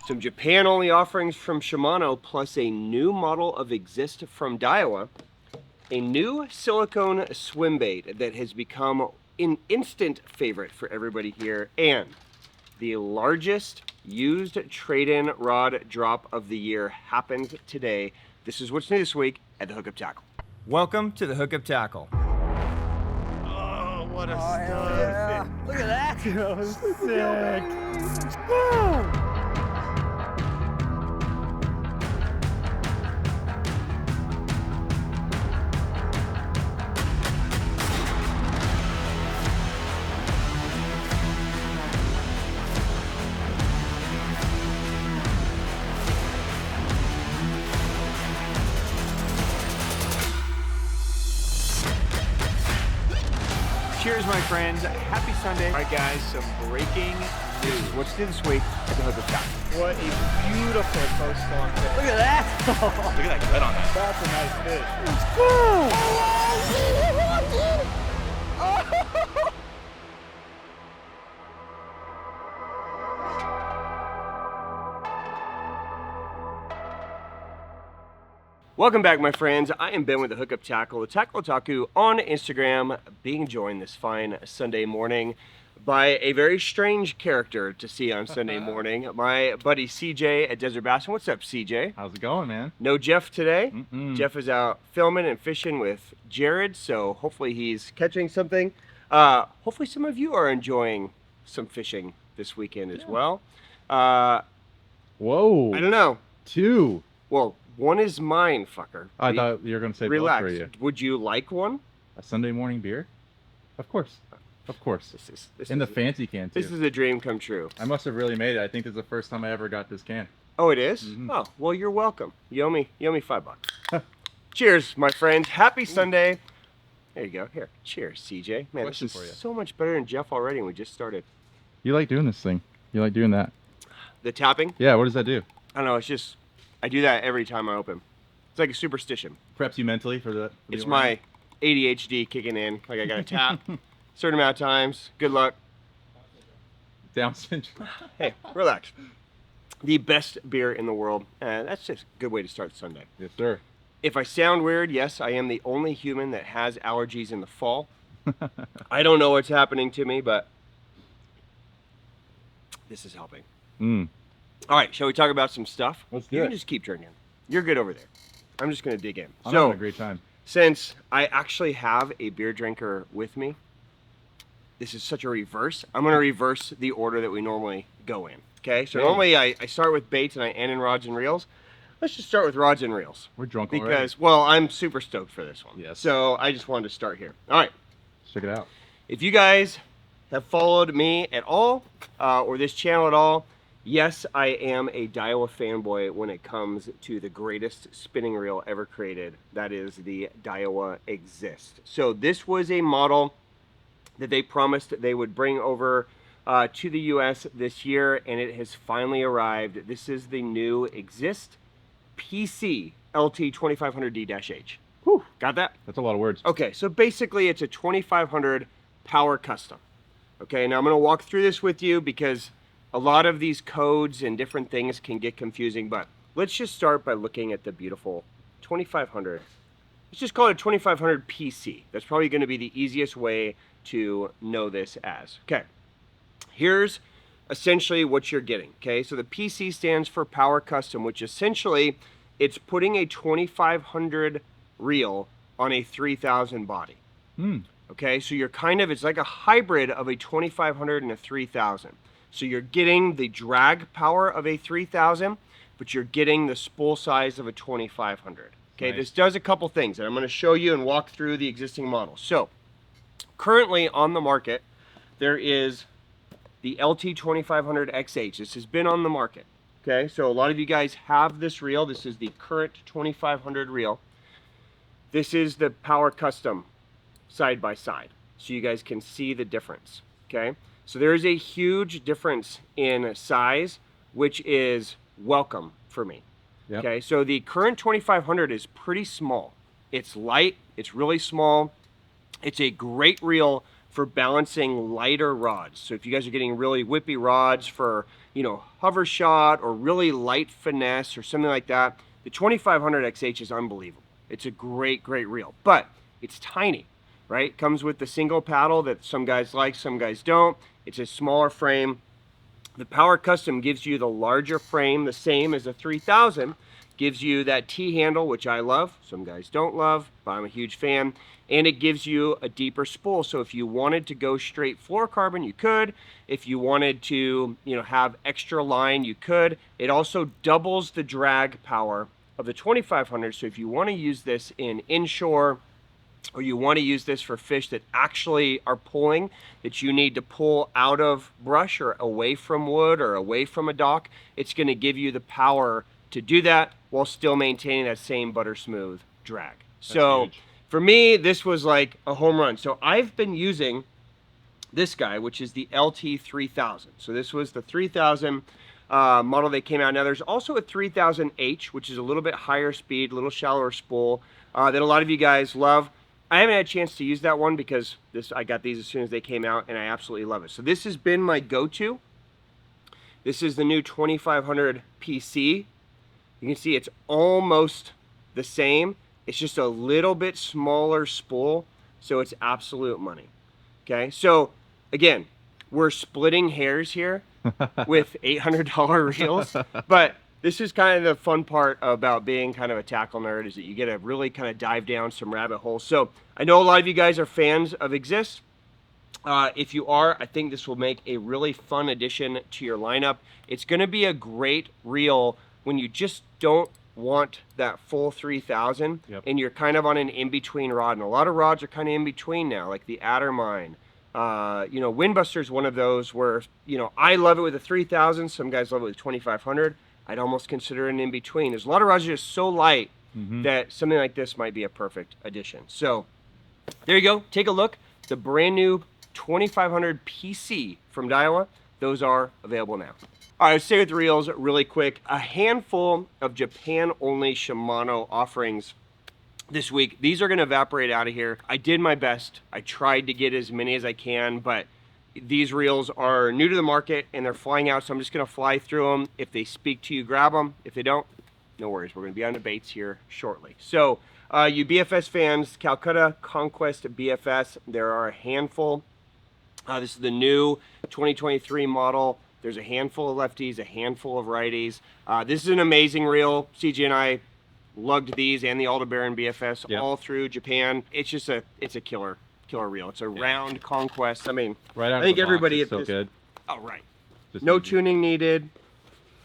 Some Japan-only offerings from Shimano, plus a new model of Exist from Daiwa, a new silicone swim bait that has become an instant favorite for everybody here, and the largest used trade-in rod drop of the year happens today. This is what's new this week at the Hookup Tackle. Welcome to the Hookup Tackle. Oh, what a stud. Yeah. Look at that. That was sick. Cheers, my friends. Happy Sunday. All right, guys, some breaking news. What's new this week at the Hookup Tackle? What a beautiful post-spawn fish. Look at that. Look at that gut on that. That's a nice fish. Welcome back, my friends. I am Ben with the Hookup Tackle, the Tackle Otaku on Instagram, being joined this fine Sunday morning by a very strange character to see on Sunday morning, my buddy CJ at Desert Bass. What's up, CJ? How's it going, man? No Jeff today. Jeff Jeff is out filming and fishing with Jared, so hopefully he's catching something. Hopefully some of you are enjoying some fishing this weekend as well. Whoa. I don't know. Two. Well, one is mine, fucker. I thought you were going to say Relax. both for you. Would you like one? A Sunday morning beer? Of course. Of course. This In the is- fancy can, too. This is a dream come true. I must have really made it. I think this is the first time I ever got this can. Oh, it is? Oh, well, you're welcome. You owe me $5. Cheers, my friends. Happy Sunday. There you go. Here. Cheers, CJ. Man, Question this for is you. so much better than Jeff already, and we just started. You like doing this thing. You like doing that. The tapping? Yeah, what does that do? I don't know. It's just, I do that every time I open. It's like a superstition. Preps you mentally for the It's order? my ADHD kicking in. Like, I got to tap a certain amount of times. Good luck. Down syndrome. Hey, relax. The best beer in the world. And that's just a good way to start Sunday. Yes, sir. If I sound weird, yes, I am the only human that has allergies in the fall. I don't know what's happening to me, but this is helping. All right, shall we talk about some stuff? Let's do You it. can just keep drinking. You're good over there. I'm just going to dig in. I'm So, having a great time. since I actually have a beer drinker with me, this is such a reverse. I'm going to reverse the order that we normally go in. Okay, so Okay. normally I start with baits and I end in rods and reels. Let's just start with rods and reels. We're drunk already. Because, well, I'm super stoked for this one. Yes. So I just wanted to start here. All right. Let's check it out. If you guys have followed me at all, or this channel at all, yes, I am a Daiwa fanboy when it comes to the greatest spinning reel ever created. That is the Daiwa Exist. So this was a model that they promised they would bring over to the US this year, and it has finally arrived. This is the new Exist PC LT 2500D-H. Whew, got that? That's a lot of words. Okay, so basically it's a 2500 power custom. Okay, now I'm going to walk through this with you because a lot of these codes and different things can get confusing, but let's just start by looking at the beautiful 2500. Let's just call it a 2500 PC. That's probably going to be the easiest way to know this as. Okay, here's essentially what you're getting. Okay, so the PC stands for Power Custom, which essentially it's putting a 2500 reel on a 3000 body. Okay, so you're kind of, it's like a hybrid of a 2500 and a 3000. So you're getting the drag power of a 3000, but you're getting the spool size of a 2500. Okay, Nice. This does a couple things, and I'm going to show you and walk through the existing models. So currently on the market, there is the LT 2500 XH. This has been on the market. Okay, so a lot of you guys have this reel. This is the current 2500 reel. This is the Power Custom side by side, so you guys can see the difference. Okay, so there is a huge difference in size, which is welcome for me. Yep. Okay, so the current 2500 is pretty small. It's light, it's really small. It's a great reel for balancing lighter rods. So if you guys are getting really whippy rods for, you know, hover shot or really light finesse or something like that, the 2500 XH is unbelievable. It's a great, great reel, but it's tiny, right? Comes with the single paddle that some guys like, some guys don't. It's a smaller frame. The Power Custom gives you the larger frame, the same as the 3000, gives you that T-handle, which I love. Some guys don't love, but I'm a huge fan. And it gives you a deeper spool. So if you wanted to go straight fluorocarbon, you could. If you wanted to, you know, have extra line, you could. It also doubles the drag power of the 2500. So if you want to use this in inshore, or you want to use this for fish that actually are pulling, that you need to pull out of brush or away from wood or away from a dock, it's going to give you the power to do that while still maintaining that same butter smooth drag. So huge. For me, this was like a home run. So I've been using this guy, which is the LT 3000. So this was the 3000 model that came out. Now there's also a 3000H, which is a little bit higher speed, a little shallower spool that a lot of you guys love. I haven't had a chance to use that one because I got these as soon as they came out, and I absolutely love it. So this has been my go-to. This is the new 2500 PC. You can see it's almost the same. It's just a little bit smaller spool, so it's absolute money. Okay, so again, we're splitting hairs here with $800 reels, but this is kind of the fun part about being kind of a tackle nerd, is that you get to really kind of dive down some rabbit holes. So I know a lot of you guys are fans of Exist. If you are, I think this will make a really fun addition to your lineup. It's going to be a great reel when you just don't want that full 3000 and you're kind of on an in-between rod. And a lot of rods are kind of in between now, like the Addermine. You know, Windbuster's one of those where, you know, I love it with a 3000. Some guys love it with 2500. I'd almost consider it an in-between. There's a lot of rods that are just so light that something like this might be a perfect addition. So there you go. Take a look. The brand new 2500 PC from Daiwa. Those are available now. All right, let's stay with reels really quick. A handful of Japan-only Shimano offerings this week. These are going to evaporate out of here. I did my best. I tried to get as many as I can, but these reels are new to the market and they're flying out, so I'm just going to fly through them. If they speak to you, grab them. If they don't, no worries. We're going to be on the baits here shortly. So, you BFS fans, Calcutta, Conquest, BFS, there are a handful. This is the new 2023 model. There's a handful of lefties, a handful of righties. This is an amazing reel. CJ and I lugged these and the Aldebaran BFS all through Japan. It's just it's a killer reel. It's a round Conquest. I mean, right out I think of the everybody box, it's so good. Oh, right. Just No easy. tuning needed.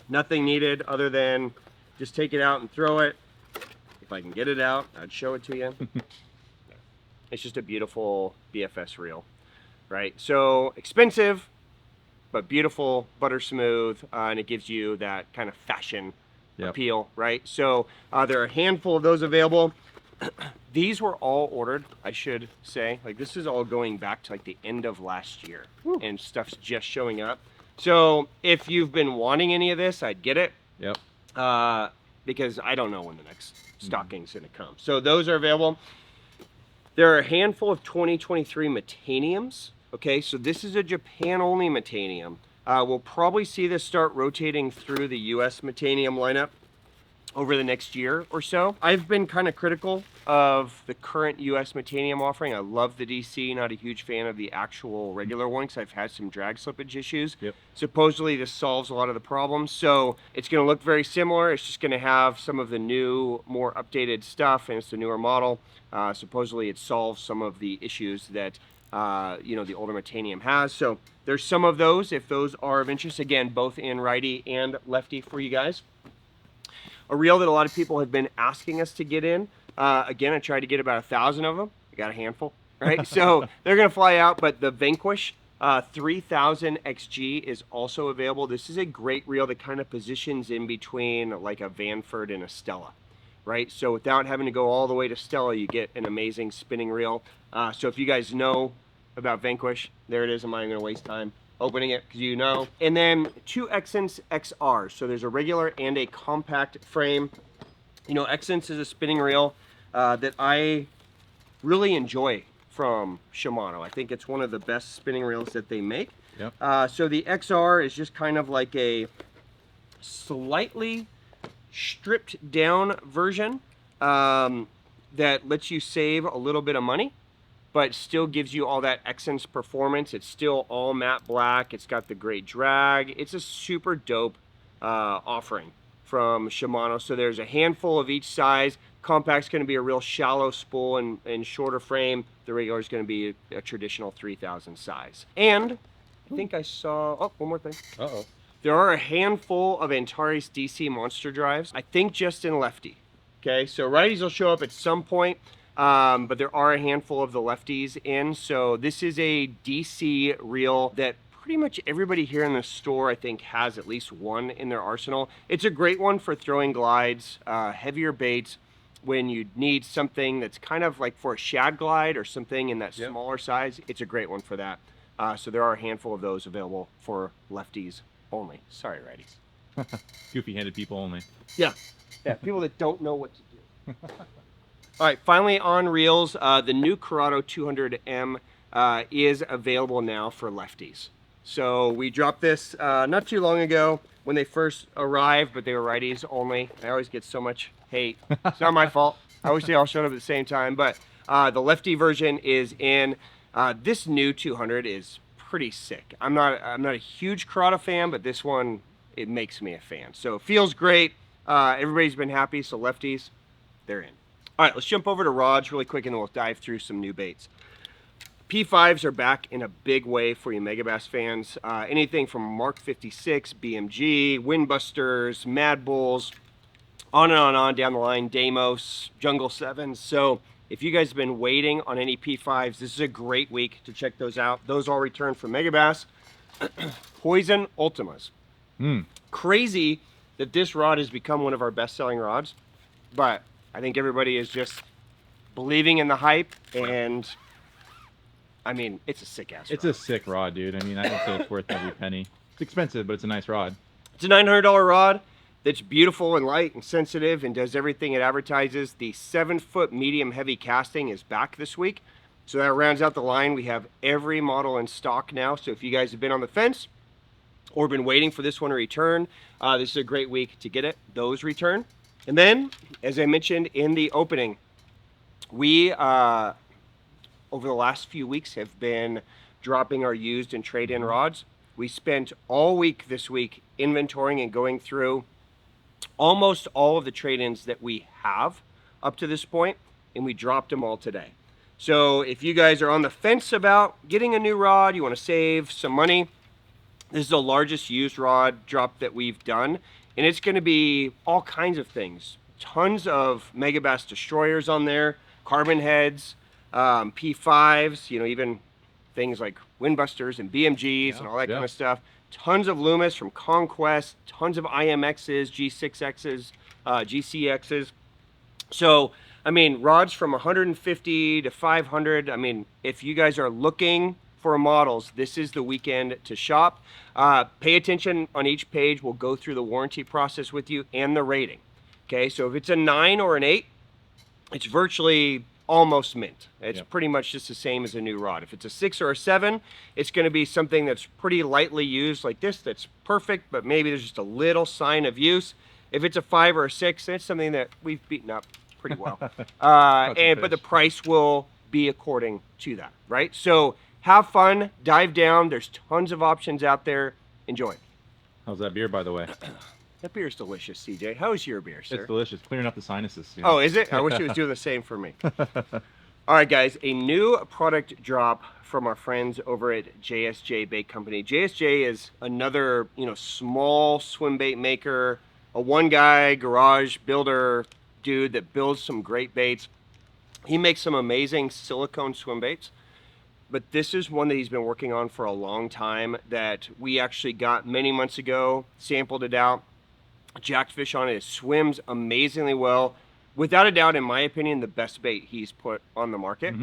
Nothing needed other than just take it out and throw it. If I can get it out, I'd show it to you. It's just a beautiful BFS reel, right? So expensive, but beautiful, butter smooth, and it gives you that kind of fashion appeal, right? So there are a handful of those available. These were all ordered, I should say. Like, this is all going back to like the end of last year, and stuff's just showing up. So if you've been wanting any of this, I'd get it. Yep. Because I don't know when the next stocking's gonna come. So those are available. There are a handful of 2023 Metaniums. Okay, so this is a Japan-only Metanium. We'll probably see this start rotating through the US Metanium lineup over the next year or so. I've been kind of critical of the current US Metanium offering. I love the DC, not a huge fan of the actual regular one because I've had some drag slippage issues. Supposedly this solves a lot of the problems. So it's gonna look very similar. It's just gonna have some of the new, more updated stuff, and it's the newer model. Supposedly it solves some of the issues that you know, the older Metanium has. So there's some of those, if those are of interest. Again, both in righty and lefty for you guys. A reel that a lot of people have been asking us to get in. Again, I tried to get about 1,000 of them. I got a handful, right? So they're gonna fly out, but the Vanquish 3000 XG is also available. This is a great reel that kind of positions in between like a Vanford and a Stella, right? So without having to go all the way to Stella, you get an amazing spinning reel. So if you guys know about Vanquish, there it is. I'm not even gonna waste time opening it because you know. And then 2 Excense XR. So there's a regular and a compact frame. You know, Excense is a spinning reel that I really enjoy from Shimano. I think it's one of the best spinning reels that they make. Yep. So the XR is just kind of like a slightly stripped down version that lets you save a little bit of money, but still gives you all that Excense performance. It's still all matte black. It's got the great drag. It's a super dope offering from Shimano. So there's a handful of each size. Compact's going to be a real shallow spool and shorter frame. The regular is going to be a traditional 3000 size. And I think I saw, oh, one more thing. Uh-oh. There are a handful of Antares DC monster drives, I think just in lefty. Okay, so righties will show up at some point, but there are a handful of the lefties in. So this is a DC reel that pretty much everybody here in the store, I think, has at least one in their arsenal. It's a great one for throwing glides, heavier baits, when you need something that's kind of like for a shad glide or something in that smaller size. It's a great one for that. So there are a handful of those available for lefties only. Sorry, righties. Goofy-handed people only. Yeah, people that don't know what to do. All right, finally on reels, the new Curado 200M is available now for lefties. So we dropped this not too long ago when they first arrived, but they were righties only. I always get so much hate. It's not my fault. I wish they all showed up at the same time, but the lefty version is in. This new 200 is pretty sick. I'm not a huge Curado fan, but this one, it makes me a fan. So it feels great. Everybody's been happy, so lefties, they're in. All right, let's jump over to rods really quick and then we'll dive through some new baits. P5s are back in a big way for you Megabass fans. Anything from Mark 56, BMG, Windbusters, Mad Bulls, on and on down the line, Deimos, Jungle 7s. So if you guys have been waiting on any P5s, this is a great week to check those out. Those all returned from Megabass. Poison Ultimas. Crazy that this rod has become one of our best-selling rods, but I think everybody is just believing in the hype, and I mean, it's a sick-ass rod. It's a sick rod, dude. I mean, I don't say it's worth every penny. It's expensive, but it's a nice rod. It's a $900 rod that's beautiful and light and sensitive and does everything it advertises. The 7-foot medium heavy casting is back this week. So that rounds out the line. We have every model in stock now. So if you guys have been on the fence or been waiting for this one to return, this is a great week to get it. Those return. And then, as I mentioned in the opening, we, over the last few weeks, have been dropping our used and trade-in rods. We spent all week this week inventorying and going through almost all of the trade-ins that we have up to this point, and we dropped them all today. So if you guys are on the fence about getting a new rod, you want to save some money, this is the largest used rod drop that we've done, and it's going to be all kinds of things. Tons of Megabass Destroyers on there, carbon heads, P5s, you know, even things like Windbusters and BMGs and all that kind of stuff. Tons of Loomis from Conquest, tons of IMXs, G6Xs, GCXs. So, I mean, rods from 150 to 500. I mean, if you guys are looking for models, this is the weekend to shop. Pay attention on each page. We'll go through the warranty process with you and the rating. Okay, so if it's a 9 or an 8, it's virtually almost mint. It's pretty much just the same as a new rod. If it's a 6 or a 7, it's going to be something that's pretty lightly used like this, that's perfect, but maybe there's just a little sign of use. If it's a 5 or a 6, it's something that we've beaten up pretty well. But the price will be according to that, right? So have fun, dive down. There's tons of options out there. Enjoy. How's that beer, by the way? That beer's delicious, CJ. How's your beer, sir? It's delicious. Clearing up the sinuses. You know? Oh, is it? I wish it was doing the same for me. All right, guys. A new product drop from our friends over at JSJ Bait Company. JSJ is another, small swim bait maker, a one-guy garage builder dude that builds some great baits. He makes some amazing silicone swim baits, but this is one that he's been working on for a long time that we actually got many months ago, sampled it out, jacked fish on it. It swims amazingly well. Without a doubt, in my opinion, the best bait he's put on the market.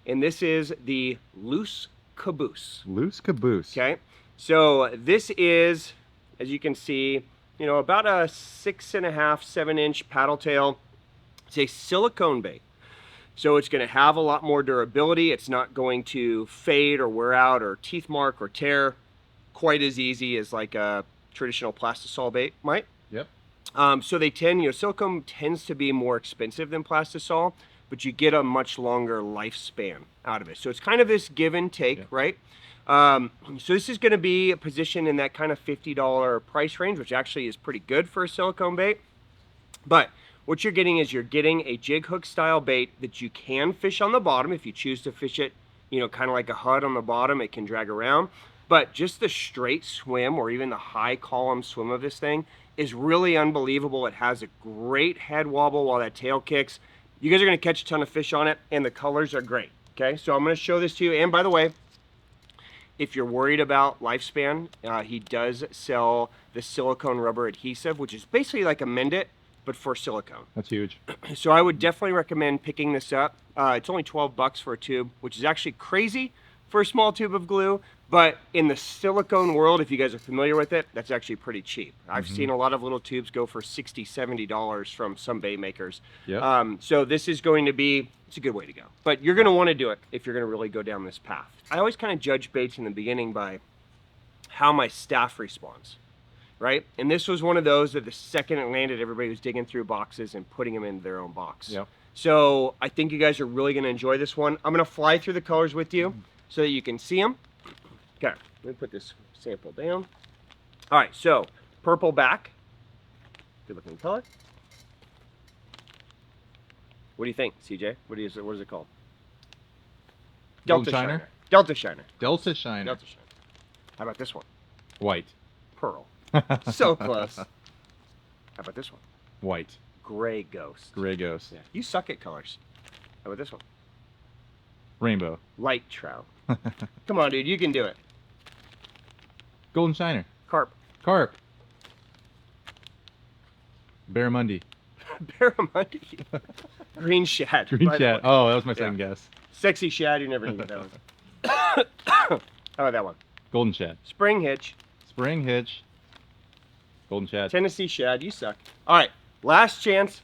And this is the Loose Caboose. Loose Caboose. Okay. So this is, as you can see, about a 6.5, 7-inch paddle tail. It's a silicone bait. So it's going to have a lot more durability. It's not going to fade or wear out or teeth mark or tear. quite as easy as like a traditional plastisol bait might. Yep. So they tend, you know, silicone tends to be more expensive than plastisol, but you get a much longer lifespan out of it. So it's kind of this give and take, Yep. right? So this is going to be a position in that kind of $50 price range, which actually is pretty good for a silicone bait. But what you're getting is you're getting a jig hook style bait that you can fish on the bottom if you choose to fish it, you know, kind of like a HUD on the bottom. It can drag around. But just the straight swim or even the high column swim of this thing is really unbelievable. It has a great head wobble while that tail kicks. You guys are going to catch a ton of fish on it, and the colors are great. Okay, so I'm going to show this to you. And by the way, if you're worried about lifespan, he does sell the silicone rubber adhesive, which is basically like a Mend It, but for silicone. That's huge. So I would definitely recommend picking this up. It's only 12 bucks for a tube, which is actually crazy for a small tube of glue. But in the silicone world, if you guys are familiar with it, that's actually pretty cheap. I've seen a lot of little tubes go for $60, $70 from some bait makers. Yep. So this is going to be, it's a good way to go. But you're going to want to do it if you're going to really go down this path. I always kind of judge baits in the beginning by how my staff responds, right? And this was one of those that the second it landed, everybody was digging through boxes and putting them in their own box. Yep. So I think you guys are really going to enjoy this one. I'm going to fly through the colors with you so that you can see them. Okay, let me put this sample down. All right, so purple back. Good looking color. What do you think, CJ? What is it called? Golden Shiner? Delta Shiner. Delta Shiner. Delta Shiner. How about this one? White. Pearl. So close. How about this one? White. Gray Ghost. Gray Ghost. Yeah. You suck at colors. How about this one? Rainbow. Light Trout. Come on, dude. You can do it. Golden Shiner. Carp. Carp. Barramundi. Barramundi. Green Shad. Green by the Shad. way. Oh, that was my second guess. Sexy Shad. You're never going to get that one. How about that one? Golden Shad. Spring Hitch. Spring Hitch. Golden Shad. Tennessee Shad. You suck. All right. Last chance.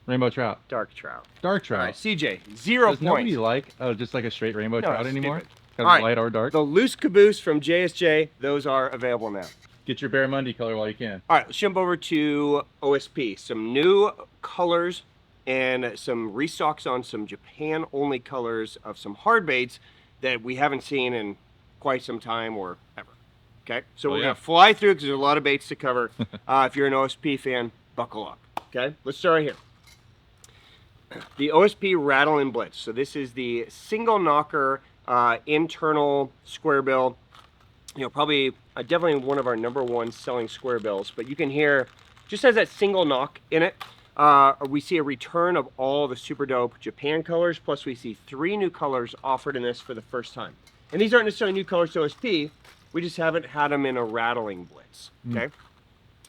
Rainbow Trout. Dark Trout. Dark Trout. All right, CJ. 0 Does points. nobody like just like a straight rainbow No, trout it's anymore? stupid. Kind All of right. light or dark? The Loose Caboose from JSJ. Those are available now. Get your Barramundi color while you can. All right, let's jump over to OSP. Some new colors and some restocks on some Japan-only colors of some hard baits that we haven't seen in quite some time or ever. Okay, so we're gonna fly through because there's a lot of baits to cover. If you're an OSP fan, buckle up. Okay, let's start right here. The O.S.P Rattling Blitz. So this is the single knocker internal square bill. You know, probably definitely one of our #1 selling square bills. But you can hear, just has that single knock in it. We see a return of all the super dope Japan colors. Plus we see 3 new colors offered in this for the first time. And these aren't necessarily new colors to OSP. We just haven't had them in a Rattling Blitz. Okay.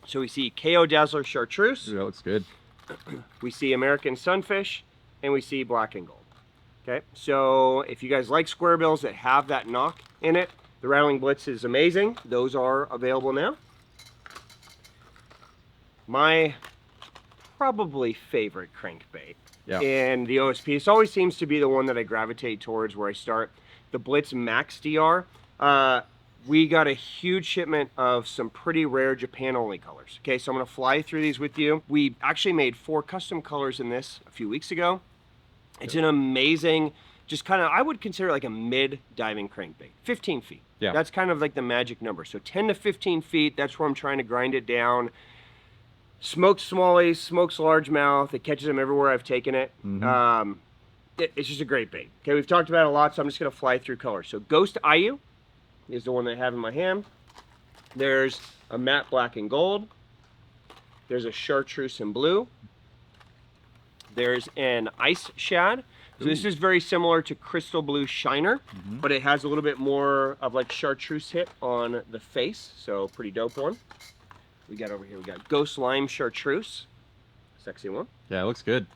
So we see KO Dazzler Chartreuse. Ooh, that looks good. We see American Sunfish, and we see Black and Gold. Okay, so if you guys like square bills that have that knock in it, the Rattling Blitz is amazing. Those are available now. My probably favorite crankbait in the OSP, this always seems to be the one that I gravitate towards where I start, the Blitz Max DR. We got a huge shipment of some pretty rare Japan-only colors. Okay, so I'm gonna fly through these with you. We actually made 4 custom colors in this a few weeks ago. It's an amazing, just kind of, I would consider it like a mid-diving crankbait, 15 feet. Yeah. That's kind of like the magic number. So 10 to 15 feet, that's where I'm trying to grind it down. Smoked smallies, smokes largemouth, it catches them everywhere I've taken it. It's just a great bait. Okay, we've talked about it a lot, so I'm just gonna fly through colors. So Ghost Ayu is the one that I have in my hand. There's a matte black and gold. There's a chartreuse in blue. There's an ice shad. So this is very similar to crystal blue shiner, but it has a little bit more of like chartreuse hit on the face. So pretty dope one. We got over here, we got Ghost Lime Chartreuse. Sexy one. Yeah, it looks good.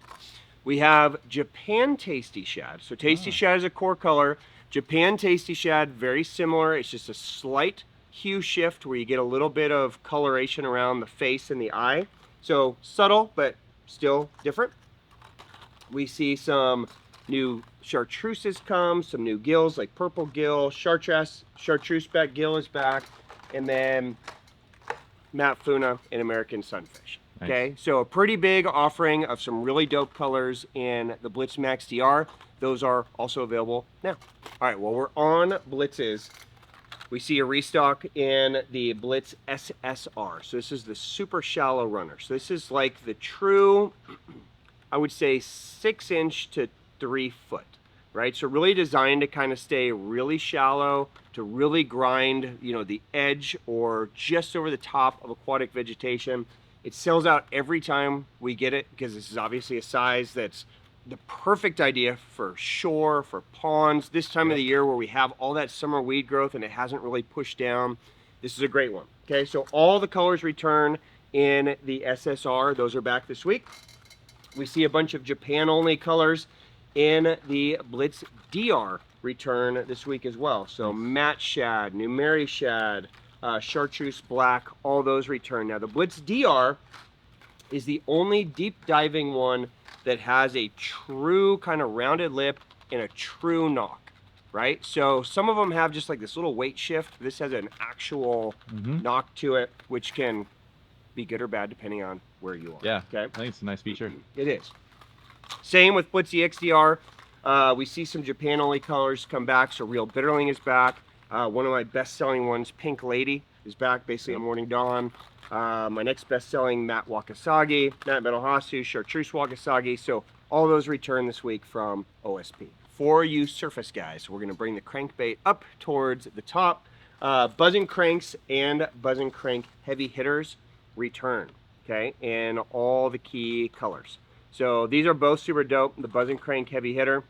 We have Japan Tasty Shad. So Tasty Shad is a core color. Japan Tasty Shad, very similar. It's just a slight hue shift where you get a little bit of coloration around the face and the eye. So subtle, but still different. We see some new chartreuses come, some new gills like purple gill, chartreuse back gill is back. and then Matte Funa and American Sunfish. Nice. Okay, so a pretty big offering of some really dope colors in the Blitz Max DR. Those are also available now. All right, well, we're on Blitzes. We see a restock in the Blitz SSR. So this is the super shallow runner. So this is like the true, I would say 6-inch to 3 foot, right? So really designed to kind of stay really shallow, to really grind, you know, the edge or just over the top of aquatic vegetation. It sells out every time we get it because this is obviously a size that's the perfect idea for shore, for ponds, this time of the year where we have all that summer weed growth and it hasn't really pushed down. This is a great one. Okay, so all the colors return in the SSR. Those are back this week. We see a bunch of Japan only colors in the Blitz DR return this week as well. So matte shad, Numeri shad, chartreuse black, all those return. Now the Blitz DR is the only deep diving one that has a true kind of rounded lip and a true knock, right? So some of them have just like this little weight shift. This has an actual knock to it, which can be good or bad depending on where you are. Yeah, okay. I think it's a nice feature. It is. Same with Blitz EX DR. We see some Japan only colors come back. So Real Bitterling is back. One of my best-selling ones, Pink Lady, is back, basically a Morning Dawn. My next best-selling, Matte Wakasagi, Matte Metal Hasu, Chartreuse Wakasagi. So all those return this week from OSP. For you surface guys, we're going to bring the crankbait up towards the top. Buzzing cranks and buzzing crank heavy hitters return, okay, in all the key colors. So these are both super dope. The buzzing crank heavy hitter,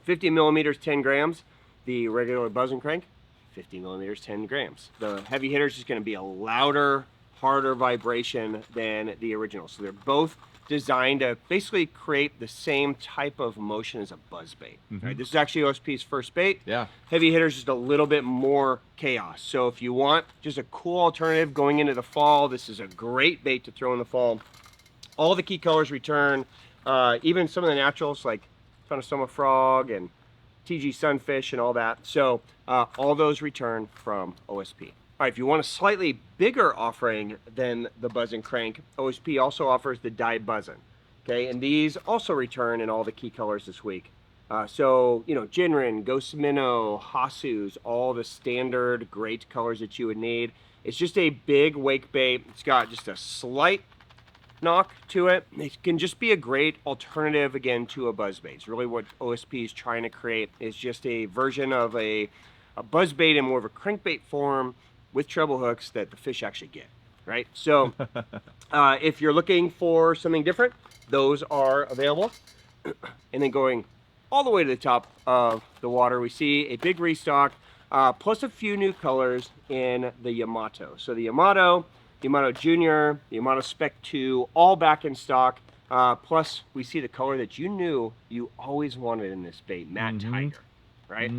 50 millimeters, 10 grams. The regular buzzing crank, 50 millimeters, 10 grams. The heavy hitter is just going to be a louder, harder vibration than the original. So they're both designed to basically create the same type of motion as a buzz bait. Right? This is actually OSP's first bait. Yeah. Heavy hitter is just a little bit more chaos. So if you want just a cool alternative going into the fall, this is a great bait to throw in the fall. All the key colors return, even some of the naturals like Tonosoma Frog and TG Sunfish and all that. So all those return from OSP. All right, if you want a slightly bigger offering than the buzzing crank, OSP also offers the Die Buzzin'. Okay, and these also return in all the key colors this week. So, you know, Jinrin, Ghost Minnow, Hasus, all the standard great colors that you would need. It's just a big wake bait. It's got just a slight knock to it. It can just be a great alternative again to a buzz bait. It's really what OSP is trying to create, is just a version of a buzz bait in more of a crankbait form with treble hooks that the fish actually get, right? So if you're looking for something different, those are available. And then going all the way to the top of the water, we see a big restock, plus a few new colors in the Yamato. So the Yamato Junior, the Yamato Spec 2, all back in stock. Plus, we see the color that you knew you always wanted in this bait, Matte Tiger, right?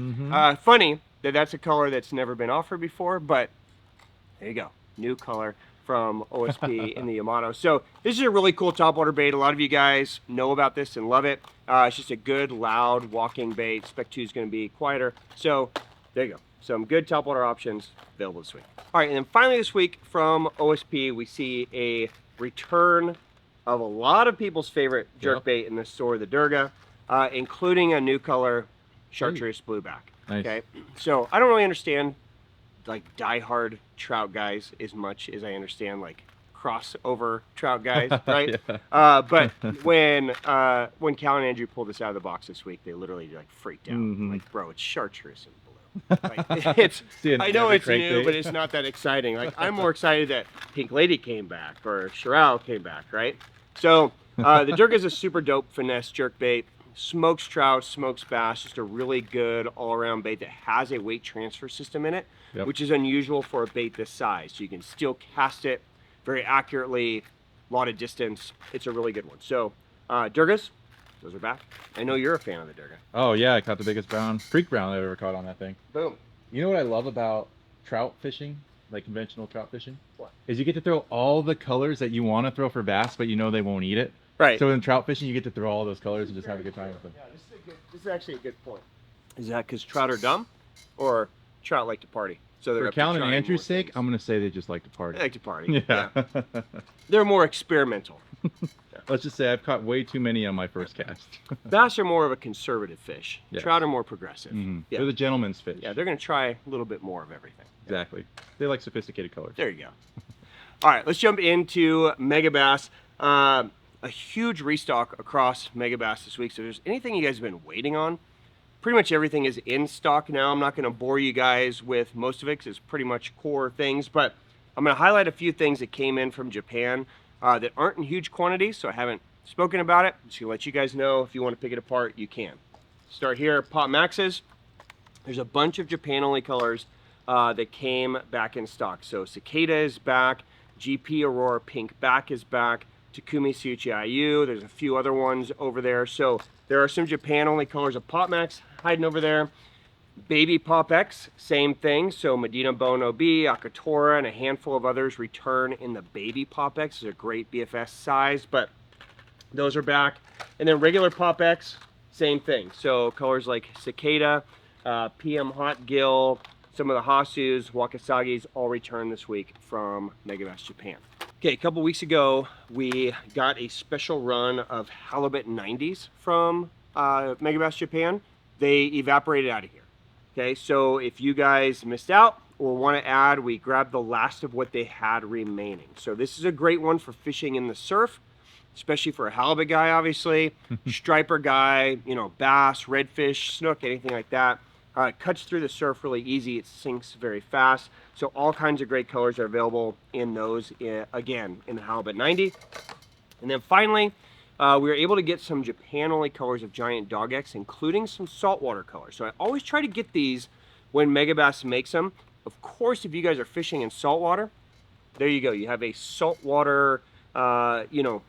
Funny that that's a color that's never been offered before, but there you go. New color from OSP in the Yamato. So this is a really cool topwater bait. A lot of you guys know about this and love it. It's just a good, loud walking bait. Spec 2 is going to be quieter. So there you go. Some good topwater options available this week. All right, and then finally this week from OSP, we see a return of a lot of people's favorite jerkbait in the store, the Durga, including a new color, Chartreuse Blueback. Nice. Okay, so I don't really understand like diehard trout guys as much as I understand like crossover trout guys, right? But when Cal and Andrew pulled this out of the box this week, they literally like freaked out. Like, bro, it's chartreuse and blue. Like, it's I know it's new, but it's not that exciting. Like, I'm more excited that Pink Lady came back or Chirao came back, right? So the Durga is a super dope finesse jerkbait. Smokes trout, smokes bass, just a really good all-around bait that has a weight transfer system in it, which is unusual for a bait this size. So you can still cast it very accurately, a lot of distance. It's a really good one. So Durgas, those are back. I know you're a fan of the Durga. Oh yeah, I caught the biggest freak brown I've ever caught on that thing. Boom. You know what I love about trout fishing, like conventional trout fishing? What? Is you get to throw all the colors that you want to throw for bass, but you know they won't eat it. Right. So in trout fishing, you get to throw all those colors and just have a good time with them. Yeah, this is actually a good point. Is that because trout are dumb, or trout like to party? So they're For up to Callan and trying Andrew's more sake, things. I'm gonna say they just like to party. They like to party. Yeah. They're more experimental. Let's just say I've caught way too many on my first cast. Bass are more of a conservative fish. Yes. Trout are more progressive. Mhm. Yeah. They're the gentleman's fish. Yeah, they're going to try a little bit more of everything. Exactly. They like sophisticated colors. There you go. All right, let's jump into Megabass. A huge restock across Megabass this week. So if there's anything you guys have been waiting on, pretty much everything is in stock now. I'm not going to bore you guys with most of it because it's pretty much core things, but I'm going to highlight a few things that came in from Japan that aren't in huge quantities, so I haven't spoken about it. Just to let you guys know, if you want to pick it apart, you can. Start here, Pop Maxes. There's a bunch of Japan-only colors that came back in stock. So Cicada is back, GP Aurora Pink Back is back, Takumi Suchi IU, there's a few other ones over there. So there are some Japan-only colors of Pop Max hiding over there. Baby Pop X, same thing. So Medina Bone OB, Akatora, and a handful of others return in the Baby Pop X. It's a great BFS size, but those are back. And then regular Pop X, same thing. So colors like Cicada, PM Hot Gill, some of the Hasus, Wakasagis all return this week from Megabass Japan. Okay, a couple weeks ago, we got a special run of Halibut 90s from Megabass Japan. They evaporated out of here. Okay, so if you guys missed out or want to add, we grabbed the last of what they had remaining. So this is a great one for fishing in the surf, especially for a halibut guy, obviously, striper guy, you know, bass, redfish, snook, anything like that. It cuts through the surf really easy. It sinks very fast. So all kinds of great colors are available in those, again, in the Halibut 90. And then finally, we were able to get some Japan-only colors of Giant Dog X, including some saltwater colors. So I always try to get these when Megabass makes them. Of course, if you guys are fishing in saltwater, there you go. You have a saltwater, you know,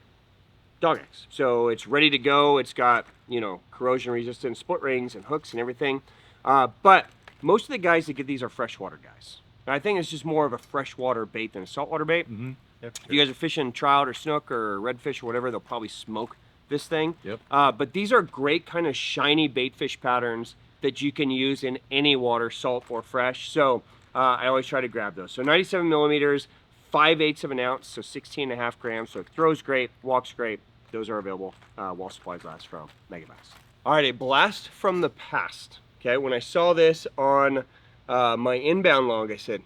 Dog X. So it's ready to go. It's got, you know, corrosion-resistant split rings and hooks and everything. But most of the guys that get these are freshwater guys. And I think it's just more of a freshwater bait than a saltwater bait. Mm-hmm. Yep, If you guys are fishing trout or snook or redfish or whatever, they'll probably smoke this thing. Yep. But these are great kind of shiny bait fish patterns that you can use in any water, salt or fresh. So I always try to grab those. So 97 millimeters, 5/8 of an ounce, so 16.5 grams. So it throws great, walks great. Those are available while supplies last from Megabass. All right, a blast from the past. Okay, when I saw this on my inbound log, I said,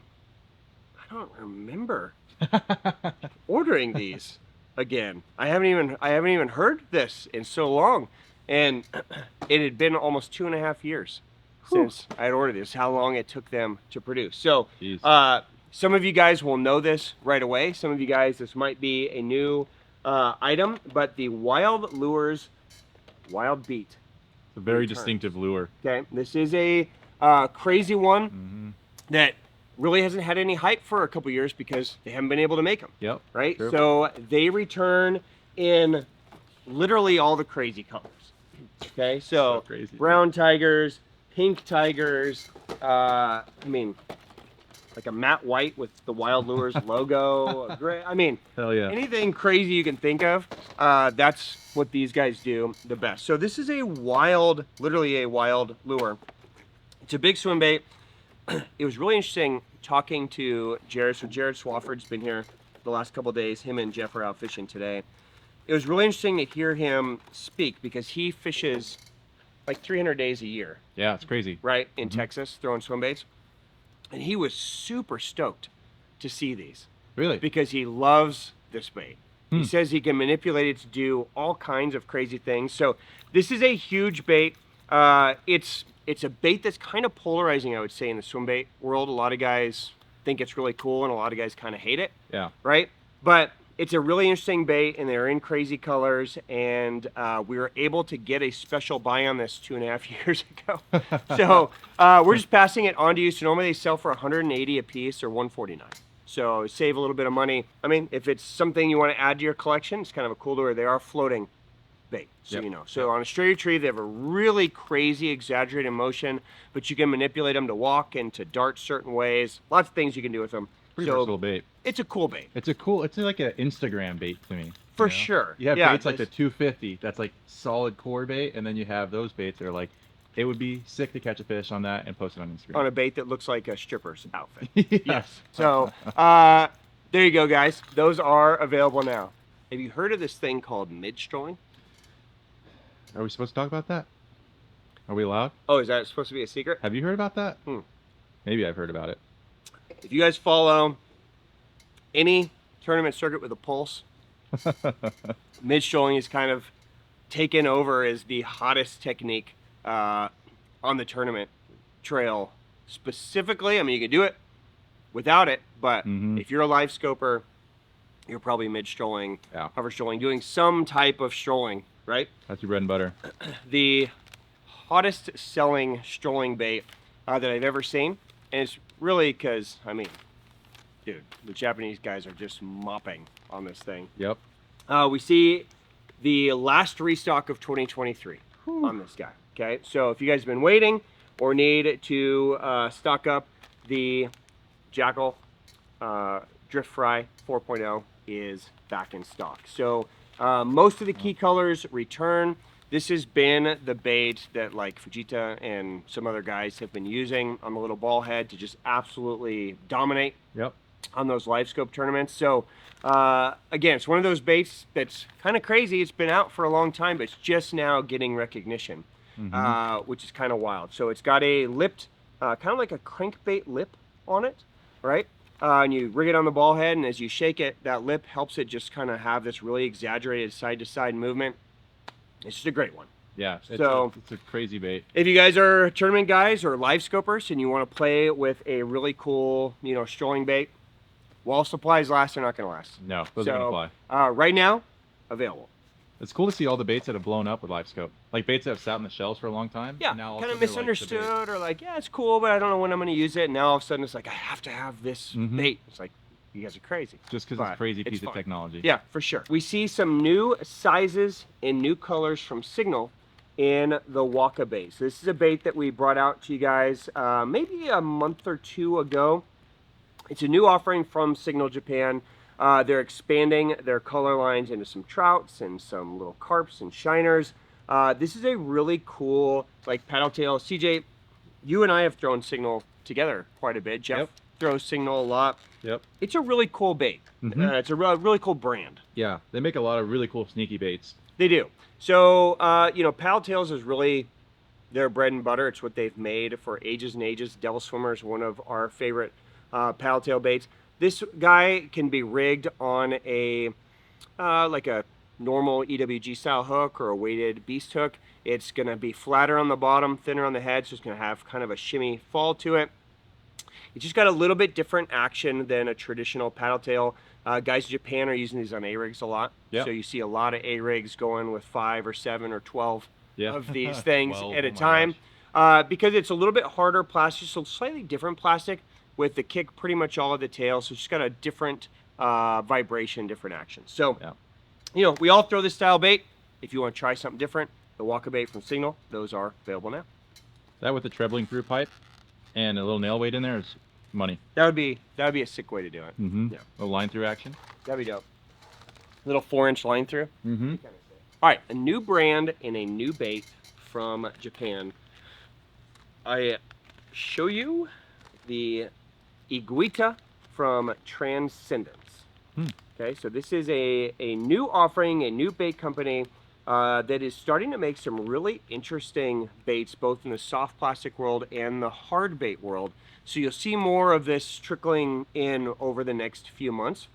I don't remember ordering these again. I haven't even heard this in so long, and it had been almost 2.5 years since I had ordered this. How long it took them to produce. So some of you guys will know this right away. Some of you guys, this might be a new item, but the Wild Lures Wild Beat. It's a very distinctive lure. Okay, this is a crazy one that really hasn't had any hype for a couple years because they haven't been able to make them. Yep. Right? True. So they return in literally all the crazy colors. Okay, so crazy. brown tigers, pink tigers, I mean, like a matte white with the Wild Lures logo, gray, I mean, Hell yeah. anything crazy you can think of, that's what these guys do the best. So this is a wild, literally a wild lure. It's a big swim bait. It was really interesting talking to Jared. So Jared Swafford's been here the last couple of days. Him and Jeff are out fishing today. It was really interesting to hear him speak because he fishes like 300 days a year. Yeah, it's crazy. Right, in Texas, throwing swim baits. And he was super stoked to see these. Really? Because he loves this bait. He says he can manipulate it to do all kinds of crazy things. So this is a huge bait. It's a bait that's kind of polarizing, I would say, in the swim bait world. A lot of guys think it's really cool, and a lot of guys kind of hate it. Yeah. Right? But it's a really interesting bait, and they're in crazy colors. And we were able to get a special buy on this 2.5 years ago. So we're just passing it on to you. So normally they sell for $180 a piece or $149. So save a little bit of money. I mean, if it's something you want to add to your collection, it's kind of a cool lure. They are floating bait, so you know. So on a straight retrieve, they have a really crazy, exaggerated motion, but you can manipulate them to walk and to dart certain ways. Lots of things you can do with them. Pretty versatile bait. It's a cool bait. It's like an Instagram bait to me. For sure. You have baits like the 250, that's like solid core bait, and then you have those baits that are like It would be sick to catch a fish on that and post it on Instagram. On a bait that looks like a stripper's outfit. Yeah. Yes. So there you go, guys. Those are available now. Have you heard of this thing called mid-strolling? Are we supposed to talk about that? Are we allowed? Oh, is that supposed to be a secret? Have you heard about that? Maybe I've heard about it. If you guys follow any tournament circuit with a pulse, mid-strolling is kind of taken over as the hottest technique on the tournament trail specifically. I mean, you can do it without it, but if you're a live scoper, you're probably mid-strolling, hover strolling, doing some type of strolling, right? That's your bread and butter. The hottest selling strolling bait that I've ever seen, and it's really because, I mean, dude, the Japanese guys are just mopping on this thing. Yep. We see the last restock of 2023 on this guy. Okay, so if you guys have been waiting or need to stock up, the Jackall Drift Fry 4.0 is back in stock. So most of the key colors return. This has been the bait that like Fujita and some other guys have been using on the little ball head to just absolutely dominate on those live scope tournaments. So again, it's one of those baits that's kind of crazy. It's been out for a long time, but it's just now getting recognition, which is kind of wild. So it's got a lipped, kind of like a crankbait lip on it, right? And you rig it on the ball head, and as you shake it, that lip helps it just kind of have this really exaggerated side-to-side movement. It's just a great one. Yeah, it's a crazy bait. If you guys are tournament guys or live scopers and you want to play with a really cool, you know, strolling bait, while supplies last, they're not going to last. No, those are going to fly. Right now, available. It's cool to see all the baits that have blown up with live scope. Like baits that have sat in the shells for a long time. Yeah, now kind of misunderstood, or like, yeah, it's cool, but I don't know when I'm going to use it. And now all of a sudden it's like, I have to have this bait. It's like, you guys are crazy. Just because it's a crazy piece of technology. Yeah, for sure. We see some new sizes and new colors from Signal in the Waka bait. So this is a bait that we brought out to you guys maybe a month or two ago. It's a new offering from Signal Japan. They're expanding their color lines into some trouts and some little carps and shiners. This is a really cool, like, paddle tail. CJ, you and I have thrown Signal together quite a bit. Jeff throws Signal a lot. Yep. It's a really cool bait. It's a really cool brand. Yeah, they make a lot of really cool sneaky baits. They do. So, you know, paddle tails is really their bread and butter. It's what they've made for ages and ages. Devil Swimmer is one of our favorite paddle tail baits. This guy can be rigged on a like a normal EWG style hook or a weighted beast hook. It's going to be flatter on the bottom, thinner on the head, so it's going to have kind of a shimmy fall to it. It's just got a little bit different action than a traditional paddle tail. Guys in Japan are using these on A-rigs a lot. So you see a lot of A-rigs going with 5 or 7 or 12 of these things at a time. Because it's a little bit harder plastic, so slightly different plastic with the kick pretty much all of the tail. So it's just got a different vibration, different action. So, you know, we all throw this style bait. If you want to try something different, the Waka bait from Signal, those are available now. That with the trebling through pipe and a little nail weight in there is money. That would be a sick way to do it. Yeah. A line through action. That'd be dope. Little 4-inch line through. Mm-hmm. All right, a new brand and a new bait from Japan. I show you the Eguita from Transcendence. Okay, so this is a new offering, a new bait company that is starting to make some really interesting baits, both in the soft plastic world and the hard bait world. So you'll see more of this trickling in over the next few months.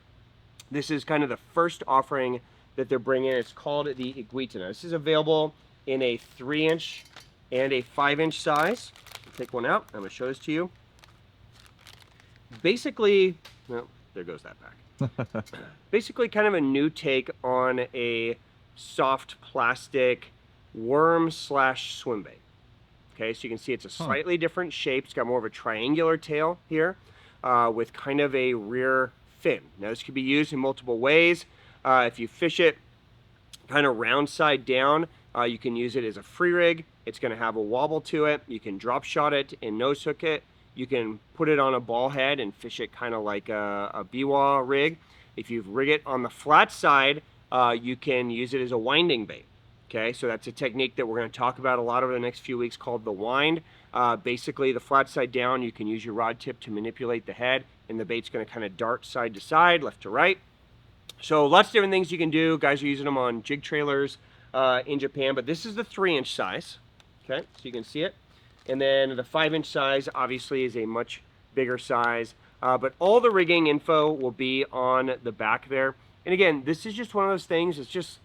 This is kind of the first offering that they're bringing. It's called the Eguita. Now, this is available in a 3-inch and a 5-inch size. I'll take one out. I'm going to show this to you. Basically, well, there goes that back. Basically kind of a new take on a soft plastic worm slash swim bait. Okay, so you can see it's a slightly different shape. It's got more of a triangular tail here with kind of a rear fin. Now this could be used in multiple ways. If you fish it kind of round side down, you can use it as a free rig. It's going to have a wobble to it. You can drop shot it and nose hook it. You can put it on a ball head and fish it kind of like a biwa rig. If you rig it on the flat side, you can use it as a winding bait. Okay, so that's a technique that we're going to talk about a lot over the next few weeks called the wind. Basically, the flat side down, you can use your rod tip to manipulate the head, and the bait's going to kind of dart side to side, left to right. So lots of different things you can do. Guys are using them on jig trailers in Japan, but this is the 3-inch size. Okay, so you can see it. And then the 5-inch size obviously is a much bigger size, but all the rigging info will be on the back there. And again, this is just one of those things, it's just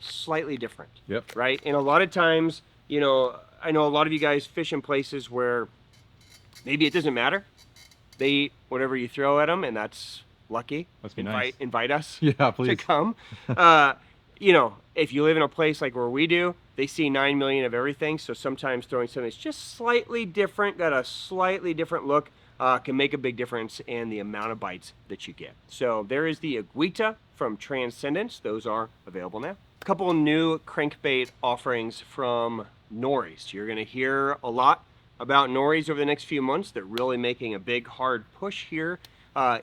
slightly different. Yep. Right? And a lot of times, you know, I know a lot of you guys fish in places where maybe it doesn't matter. They eat whatever you throw at them, and that's lucky. Must be nice. Invite us Yeah, please. to come. You know, if you live in a place like where we do, they see 9 million of everything. So sometimes throwing something that's just slightly different, got a slightly different look, can make a big difference in the amount of bites that you get. So there is the Eguita from Transcendence. Those are available now. A couple new crankbait offerings from Nories. You're going to hear a lot about Nories over the next few months. They're really making a big, hard push here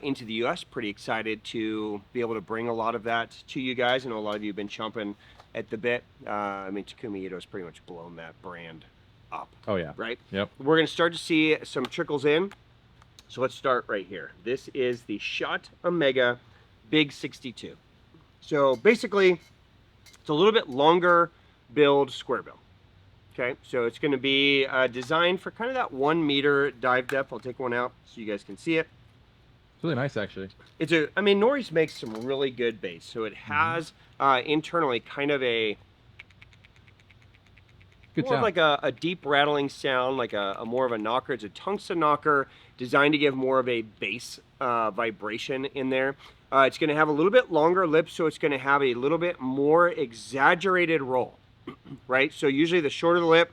into the U.S. Pretty excited to be able to bring a lot of that to you guys. I know a lot of you have been chomping at the bit. I mean, Takumi Ito's pretty much blown that brand up. Oh yeah. Right? Yep. We're going to start to see some trickles in. So let's start right here. This is the Shot Omega Big 62. So basically, it's a little bit longer build square bill. Okay, so it's going to be designed for kind of that 1 meter dive depth. I'll take one out so you guys can see it. It's really nice, actually. It's a, I mean, Nories makes some really good baits. So it has internally kind of a more of like a deep rattling sound, like a more of a knocker. It's a tungsten knocker designed to give more of a bass vibration in there. It's going to have a little bit longer lip, so it's going to have a little bit more exaggerated roll, right? So usually the shorter the lip,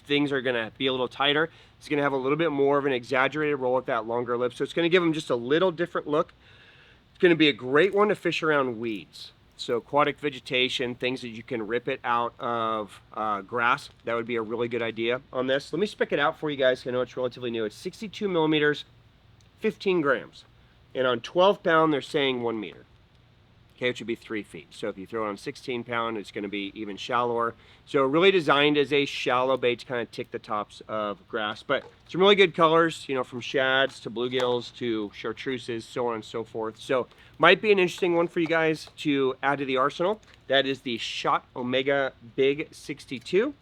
things are going to be a little tighter. It's going to have a little bit more of an exaggerated roll with that longer lip, so it's going to give them just a little different look. It's going to be a great one to fish around weeds. So aquatic vegetation, things that you can rip it out of grass, that would be a really good idea on this. Let me spec it out for you guys. I know it's relatively new. It's 62 millimeters, 15 grams. And on 12 pound, they're saying 1 meter. Okay, which would be 3 feet. So if you throw it on 16 pound, it's going to be even shallower. So really designed as a shallow bait to kind of tick the tops of grass. But some really good colors, you know, from shads to bluegills to chartreuses, so on and so forth. So might be an interesting one for you guys to add to the arsenal. That is the Shot Omega Big 62.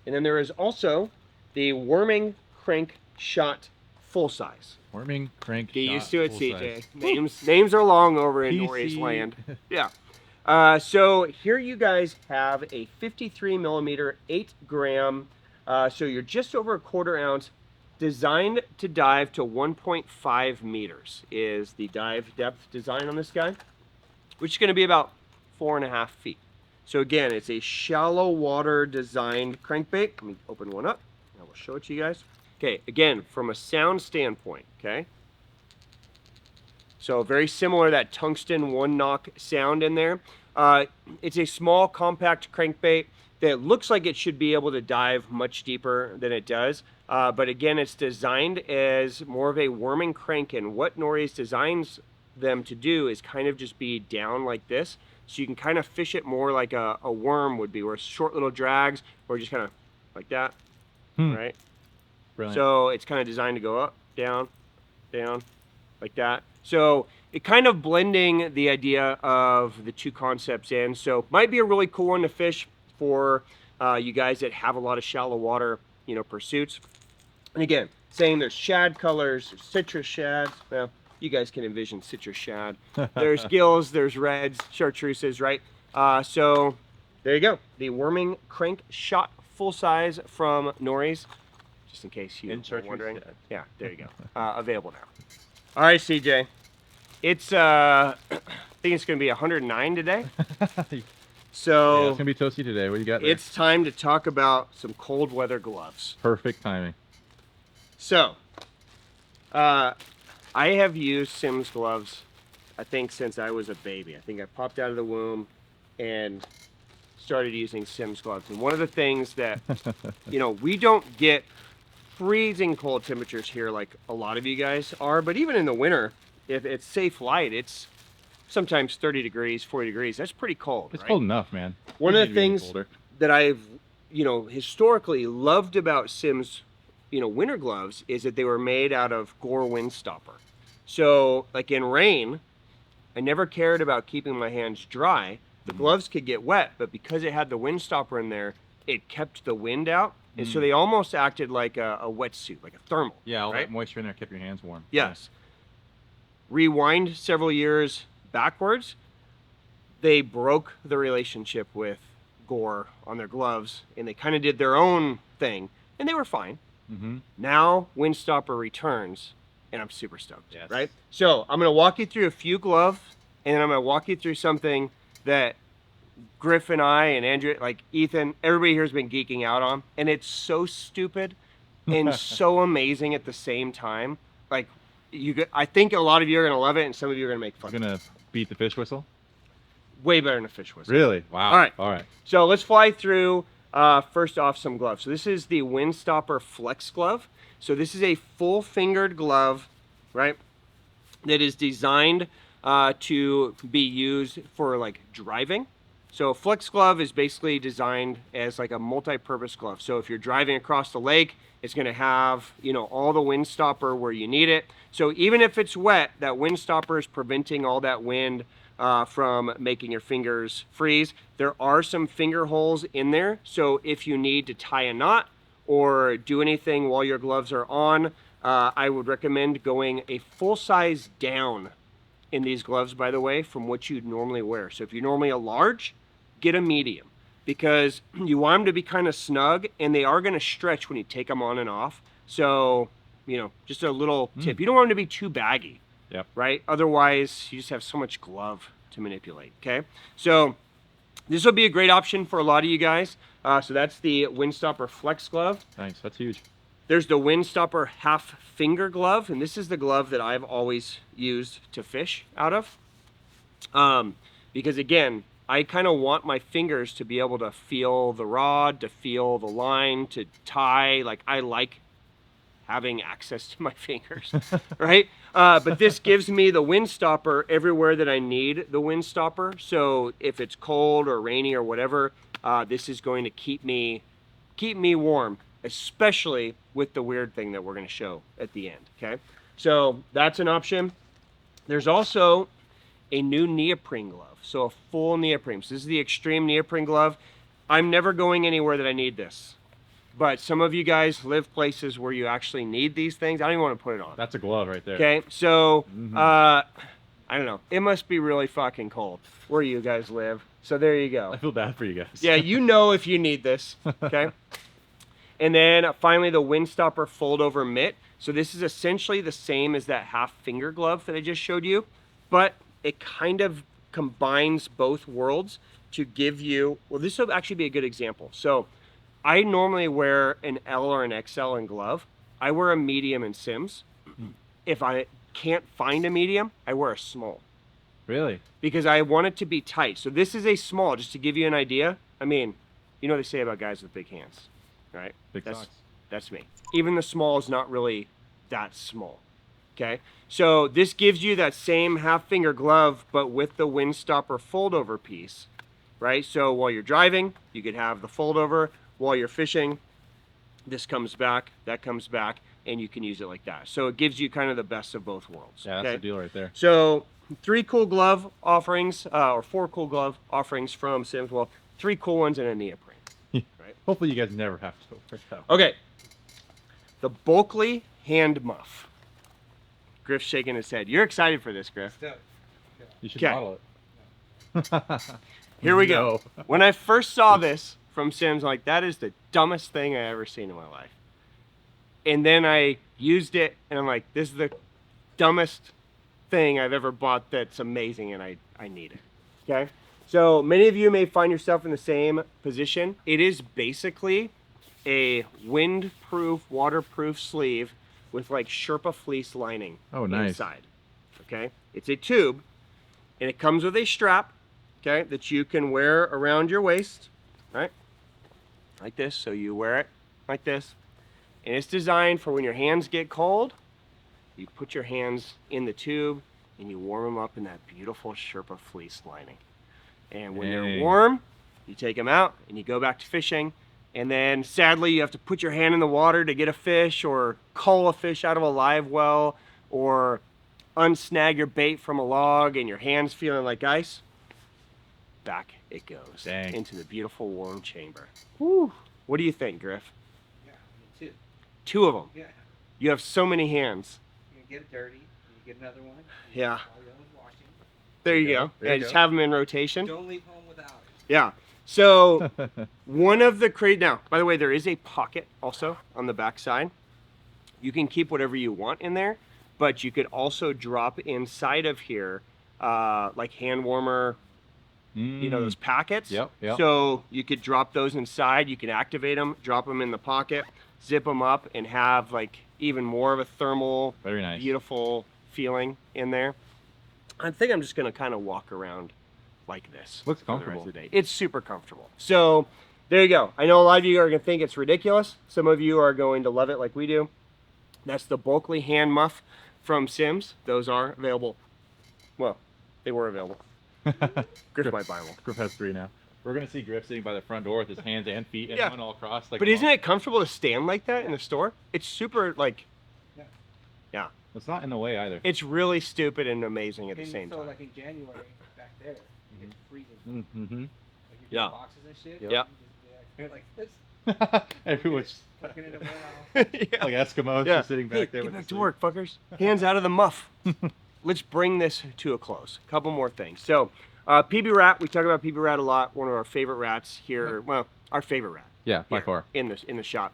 And then there is also the Worming Crank Shot Full Size. Worming Crank Get Shot used to it, full CJ. size. Names are long over in PC. Nories land. Yeah. So here you guys have a 53 millimeter, 8 gram. So you're just over a 1/4 ounce, designed to dive to 1.5 meters is the dive depth design on this guy, which is going to be about 4.5 feet. So again, it's a shallow water designed crankbait. Let me open one up. I will show it to you guys. Okay, again, from a sound standpoint, okay? So very similar, that tungsten 1-knock sound in there. It's a small, compact crankbait that looks like it should be able to dive much deeper than it does. But again, it's designed as more of a worming crank, and what Nories designs them to do is kind of just be down like this. So you can kind of fish it more like a worm would be, where it's short little drags, or just kind of like that, right? Brilliant. So it's kind of designed to go up, down, down, like that. So it kind of blending the idea of the two concepts in. So might be a really cool one to fish for you guys that have a lot of shallow water, you know, pursuits. And again, saying there's shad colors, there's citrus shads. Well, you guys can envision citrus shad. There's gills, there's reds, chartreuses, right? So there you go. The Worming Crank Shot Full Size from Nories. Just in case you were wondering. Yeah, there you go. Available now. All right, CJ. It's, I think it's going to be 109 today. So yeah, it's going to be toasty today. What do you got there? It's time to talk about some cold weather gloves. Perfect timing. So, I have used Sims gloves, I think, since I was a baby. I think I popped out of the womb and started using Sims gloves. And one of the things that, you know, we don't get freezing cold temperatures here like a lot of you guys are, but even in the winter, if it's safe light, it's sometimes 30 degrees, 40 degrees. That's pretty cold, It's right? cold enough, man. One We of need the to be things colder. that I've, historically loved about Sim's, winter gloves is that they were made out of gore windstopper. So, like in rain, I never cared about keeping my hands dry. The gloves could get wet, but because it had the windstopper in there, it kept the wind out. And so they almost acted like a wetsuit, like a thermal. Yeah, all right? that moisture in there kept your hands warm. Yes. Rewind several years backwards, they broke the relationship with gore on their gloves, and they kind of did their own thing, and they were fine. Now windstopper returns, and I'm super stoked. Yes. Right? So I'm gonna walk you through a few gloves, and then I'm gonna walk you through something that Griff and I and Andrew, like Ethan, everybody here has been geeking out on, and it's so stupid and so amazing at the same time. Like I think a lot of you are gonna love it, and some of you are gonna make fun. It's gonna beat the fish whistle. Way better than a fish whistle. Really? Wow. All right. All right. So let's fly through first off some gloves. So this is the Windstopper Flex glove. So this is a full fingered glove, right? That is designed to be used for like driving. So a flex glove is basically designed as like a multi-purpose glove. So if you're driving across the lake, it's going to have, all the wind stopper where you need it. So even if it's wet, that wind stopper is preventing all that wind from making your fingers freeze. There are some finger holes in there. So if you need to tie a knot or do anything while your gloves are on, I would recommend going a full size down in these gloves, by the way, from what you'd normally wear. So if you're normally a large, get a medium, because you want them to be kind of snug, and they are going to stretch when you take them on and off. So, just a little tip. You don't want them to be too baggy, Yep. right? Otherwise, you just have so much glove to manipulate, okay? So this will be a great option for a lot of you guys. So that's the Windstopper Flex glove. Thanks. That's huge. There's the Windstopper half finger glove, and this is the glove that I've always used to fish out of. Because again, I kind of want my fingers to be able to feel the rod, to feel the line, to tie. Like I like having access to my fingers, right? But this gives me the Windstopper everywhere that I need the Windstopper. So if it's cold or rainy or whatever, this is going to keep me warm, especially with the weird thing that we're going to show at the end, okay? So that's an option. There's also a new neoprene glove, so a full neoprene. So this is the extreme neoprene glove. I'm never going anywhere that I need this, but some of you guys live places where you actually need these things. I don't even want to put it on. That's a glove right there. Okay, so I don't know. It must be really fucking cold where you guys live. So there you go. I feel bad for you guys. Yeah, if you need this, okay? And then finally the Windstopper fold over mitt. So this is essentially the same as that half finger glove that I just showed you, but it kind of combines both worlds to give you, well, this will actually be a good example. So I normally wear an L or an XL in glove. I wear a medium in Sims. If I can't find a medium, I wear a small. Really? Because I want it to be tight. So this is a small, just to give you an idea. I mean, you know what they say about guys with big hands, right? Big socks. That's me. Even the small is not really that small, okay? So this gives you that same half finger glove, but with the Windstopper fold over piece, right? So while you're driving, you could have the fold over. While you're fishing, this comes back, that comes back, and you can use it like that. So it gives you kind of the best of both worlds. Yeah, that's okay? the deal right there. So 3 cool glove offerings, or 4 cool glove offerings from Sims. Well, 3 cool ones and a neoprene. Right? Hopefully you guys never have to wear that. Okay. The Bulkley hand muff. Griff's shaking his head. You're excited for this, Griff. You should Okay. model it. Here we go. When I first saw this from Sims, I'm like, that is the dumbest thing I ever seen in my life. And then I used it, and I'm like, this is the dumbest thing I've ever bought that's amazing, and I need it. Okay? So many of you may find yourself in the same position. It is basically a windproof, waterproof sleeve with like Sherpa fleece lining inside. Okay? It's a tube, and it comes with a strap, okay, that you can wear around your waist, right? Like this, so you wear it like this. And it's designed for when your hands get cold, you put your hands in the tube, and you warm them up in that beautiful Sherpa fleece lining. And when Dang. they're warm, you take them out and you go back to fishing. And then sadly, you have to put your hand in the water to get a fish, or cull a fish out of a live well, or unsnag your bait from a log and your hand's feeling like ice. Back it goes. Dang. Into the beautiful warm chamber. Woo. What do you think, Griff? Yeah, me too. 2 of them. Yeah. You have so many hands. You get it dirty, you get another one. Yeah. While you're done washing. There you go. There you And just go. have them in rotation. Don't leave home without it. Yeah. So one of the now, by the way, there is a pocket also on the back side. You can keep whatever you want in there, but you could also drop inside of here like hand warmer, you know, those packets. Yep, yep. So you could drop those inside. You can activate them, drop them in the pocket, zip them up, and have like even more of a thermal, Very nice. beautiful feeling in there. I think I'm just gonna kind of walk around like this. Looks for the rest comfortable. of the day. It's super comfortable. So there you go. I know a lot of you are gonna think it's ridiculous. Some of you are going to love it like we do. That's the Bulkley hand muff from Sims. Those are available. Well, they were available. Griff might buy one. Griff has 3 now. We're gonna see Griff sitting by the front door with his hands and feet and Yeah. one all crossed. Like But isn't it comfortable to stand like that in the store? It's super like, Yeah. yeah. It's not in the way either. It's really stupid and amazing at the And same so time. like in January, back there, you get freezing. Mm-hmm. Like you Yeah. get boxes and shit. Yep. You just be like this, Everyone's tucking it away. Yeah. like Eskimos Yeah. just sitting back Hey, there. get with back the to sleeve. work, fuckers. Hands out of the muff. Let's bring this to a close. A couple more things. So, PB Rat, we talk about PB Rat a lot. One of our favorite rats here. Well, our favorite rat. Yeah, by here far. in the shop.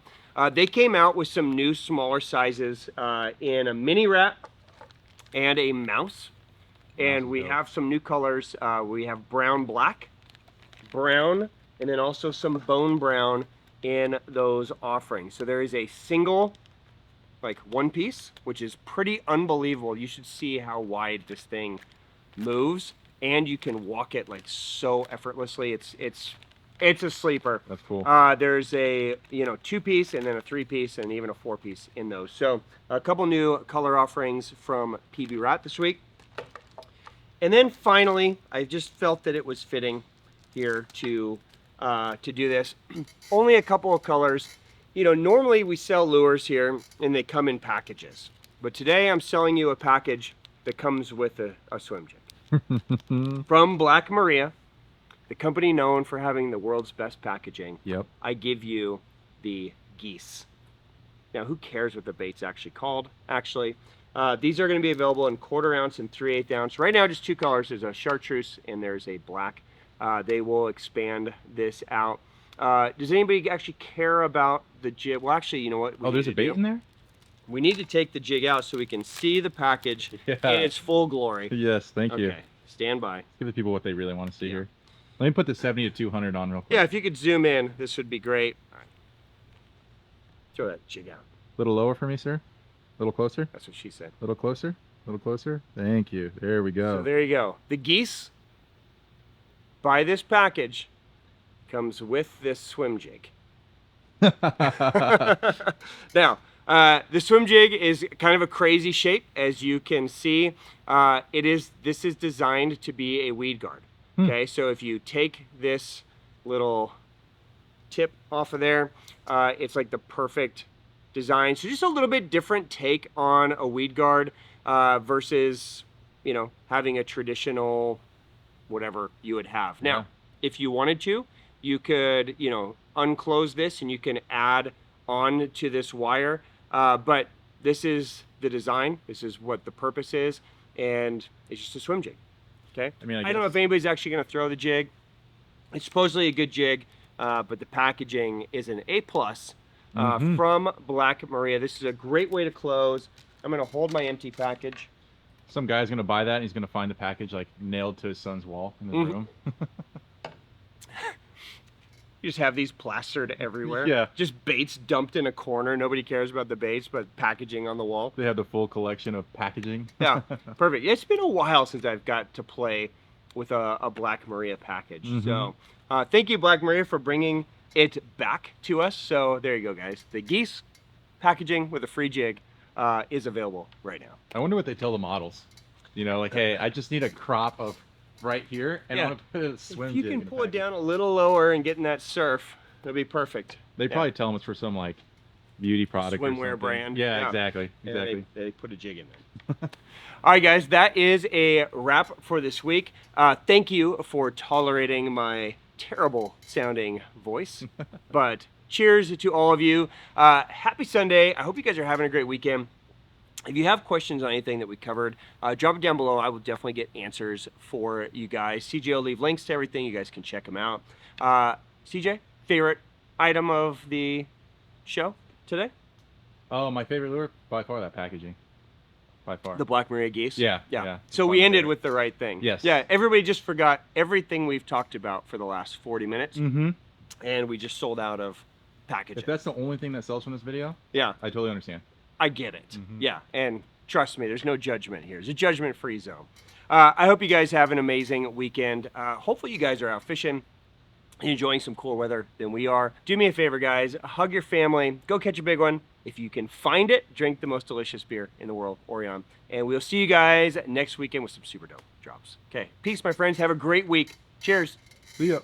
They came out with some new smaller sizes in a mini rat and a mouse. And Mouse we is dope. have some new colors. We have brown, black, brown, and then also some bone brown in those offerings. So there is a single, like one piece, which is pretty unbelievable. You should see how wide this thing moves, and you can walk it like so effortlessly. It's a sleeper. That's cool. There's a 2-piece and then a 3-piece and even a 4-piece in those. So a couple new color offerings from PB Rat this week. And then finally, I just felt that it was fitting here to do this. Only a couple of colors. Normally we sell lures here and they come in packages. But today I'm selling you a package that comes with a swim jig. From Black Maria, the company known for having the world's best packaging. Yep. I give you the geese. Now, who cares what the bait's actually called? Actually, these are going to be available in 1/4 ounce and 3/8 ounce. Right now, just 2 colors. There's a chartreuse and there's a black. They will expand this out. Does anybody actually care about the jig? Well, actually, you know what? we Oh, there's need a to bait do? in there? We need to take the jig out so we can see the package Yeah. in its full glory. Yes, thank you. Okay, stand by. Give the people what they really want to see Yeah. here. Let me put the 70 to 200 on real quick. Yeah, if you could zoom in, this would be great. All right. Throw that jig out. A little lower for me, sir. A little closer. That's what she said. A little closer. A little closer. Thank you. There we go. So there you go. The geese, by this package, comes with this swim jig. Now, the swim jig is kind of a crazy shape, as you can see. This is designed to be a weed guard. Okay, so if you take this little tip off of there, it's like the perfect design. So just a little bit different take on a weed guard versus, having a traditional whatever you would have. Now, Yeah. if you wanted to, you could, unclose this and you can add on to this wire. But this is the design. This is what the purpose is. And it's just a swim jig. Okay. I mean, I don't know guess- if anybody's actually going to throw the jig. It's supposedly a good jig, but the packaging is an A+. From Black Maria. This is a great way to close. I'm going to hold my empty package. Some guy's going to buy that and he's going to find the package like nailed to his son's wall in his room. You just have these plastered everywhere. Yeah. Just baits dumped in a corner. Nobody cares about the baits, but packaging on the wall. They have the full collection of packaging. Yeah, perfect. It's been a while since I've got to play with a Black Maria package. So thank you, Black Maria, for bringing it back to us. So there you go, guys. The geese packaging with a free jig is available right now. I wonder what they tell the models. You know, like, hey, I just need a crop of right here, and Yeah. I want to put a swim If you jig can in the pull it package. down a little lower and get in that surf, that'd be perfect. They Yeah. probably tell them it's for some like beauty product or Swimwear something. brand. Yeah, Yeah. exactly. Yeah, Exactly. they put a jig in there. All right, guys, that is a wrap for this week. Thank you for tolerating my terrible sounding voice. But cheers to all of you. Happy Sunday. I hope you guys are having a great weekend. If you have questions on anything that we covered, drop it down below. I will definitely get answers for you guys. CJ will leave links to everything. You guys can check them out. CJ, favorite item of the show today? Oh, my favorite lure by far that packaging. By far. The Black Maria geese. Yeah, yeah. So we ended with the right thing. Yes. Yeah. Everybody just forgot everything we've talked about for the last 40 minutes, Mm-hmm. and we just sold out of packaging. If that's the only thing that sells from this video, Yeah, I totally understand. I get it. Mhm. Yeah, and trust me, there's no judgment here. It's a judgment-free zone. I hope you guys have an amazing weekend. Hopefully, you guys are out fishing, enjoying some cooler weather than we are. Do me a favor, guys. Hug your family. Go catch a big one. If you can find it, drink the most delicious beer in the world, Orion. And we'll see you guys next weekend with some super dope drops. Okay, peace, my friends. Have a great week. Cheers. See ya.